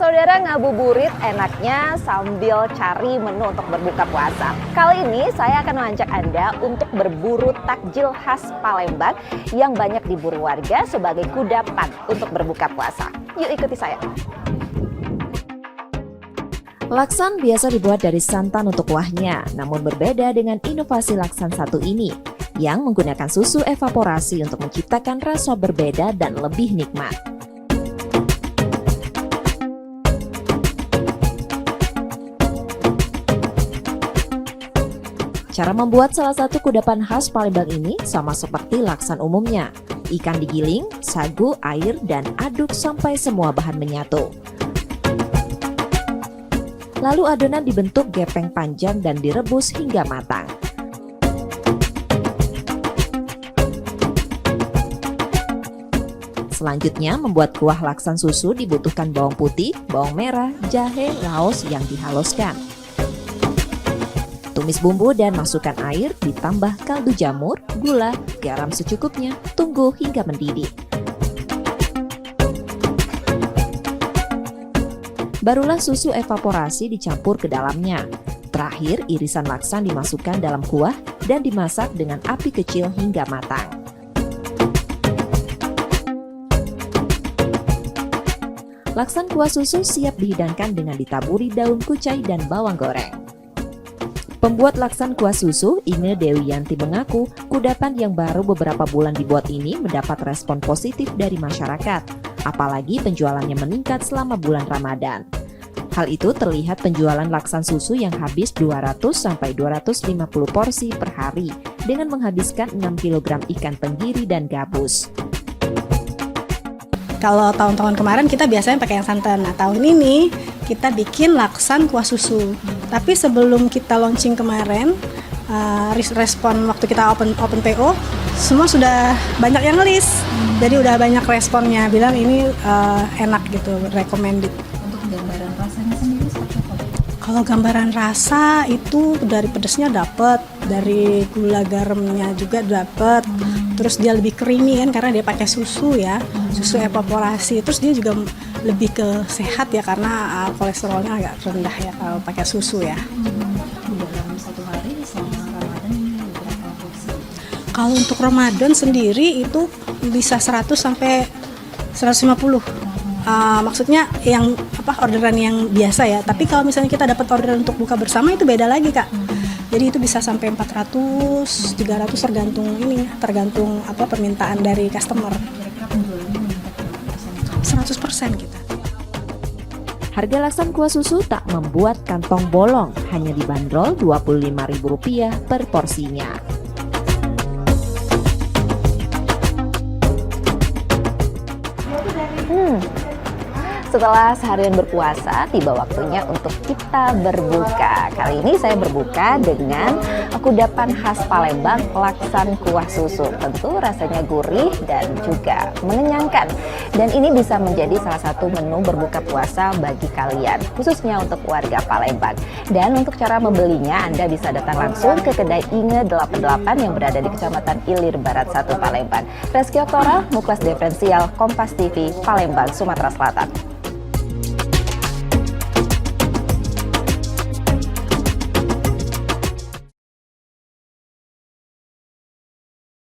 Saudara, ngabuburit enaknya sambil cari menu untuk berbuka puasa. Kali ini saya akan mengajak Anda untuk berburu takjil khas Palembang yang banyak diburu warga sebagai kudapan untuk berbuka puasa. Yuk ikuti saya. Laksan biasa dibuat dari santan untuk kuahnya, namun berbeda dengan inovasi laksan satu ini yang menggunakan susu evaporasi untuk menciptakan rasa berbeda dan lebih nikmat. Cara membuat salah satu kudapan khas Palembang ini sama seperti laksan umumnya. Ikan digiling, sagu, air, dan aduk sampai semua bahan menyatu. Lalu adonan dibentuk gepeng panjang dan direbus hingga matang. Selanjutnya, membuat kuah laksan susu dibutuhkan bawang putih, bawang merah, jahe, laos yang dihaluskan. Tumis bumbu dan masukkan air, ditambah kaldu jamur, gula, garam secukupnya, tunggu hingga mendidih. Barulah susu evaporasi dicampur ke dalamnya. Terakhir, irisan laksan dimasukkan dalam kuah dan dimasak dengan api kecil hingga matang. Laksan kuah susu siap dihidangkan dengan ditaburi daun kucai dan bawang goreng. Pembuat laksan kuah susu, Inge Dewi Yanti mengaku kudapan yang baru beberapa bulan dibuat ini mendapat respon positif dari masyarakat. Apalagi penjualannya meningkat selama bulan Ramadan. Hal itu terlihat penjualan laksan susu yang habis 200-250 porsi per hari dengan menghabiskan 6 kg ikan tenggiri dan gabus. Kalau tahun-tahun kemarin kita biasanya pakai yang santan. Nah, tahun ini kita bikin laksan kuah susu. Tapi sebelum kita launching kemarin, respon waktu kita open PO, semua sudah banyak yang list. Jadi udah banyak responnya, bilang ini enak gitu, recommended. Untuk gambaran rasanya sendiri seperti apa? Kalau gambaran rasa itu dari pedesnya dapet, dari gula garamnya juga dapet. Terus dia lebih creamy kan karena dia pakai susu ya, susu evaporasi. Terus dia juga lebih ke sehat ya karena kolesterolnya agak rendah ya kalau pakai susu ya. Dalam satu hari selama Ramadan ini berapa porsi? Kalau untuk Ramadan sendiri itu bisa 100 sampai 150. Maksudnya yang orderan yang biasa ya. Tapi kalau misalnya kita dapat orderan untuk buka bersama itu beda lagi Kak. Jadi itu bisa sampai 400, 300 tergantung permintaan dari customer. 100% kita. Harga laksan kuah susu tak membuat kantong bolong, hanya dibanderol Rp25.000 per porsinya. Setelah seharian berpuasa, tiba waktunya untuk kita berbuka. Kali ini saya berbuka dengan kudapan khas Palembang, laksan kuah susu. Tentu rasanya gurih dan juga mengenyangkan. Dan ini bisa menjadi salah satu menu berbuka puasa bagi kalian, khususnya untuk warga Palembang. Dan untuk cara membelinya, Anda bisa datang langsung ke kedai Inge 88 yang berada di Kecamatan Ilir Barat 1 Palembang. Reski Oktora, Muklas Diferensial, Kompas TV, Palembang, Sumatera Selatan.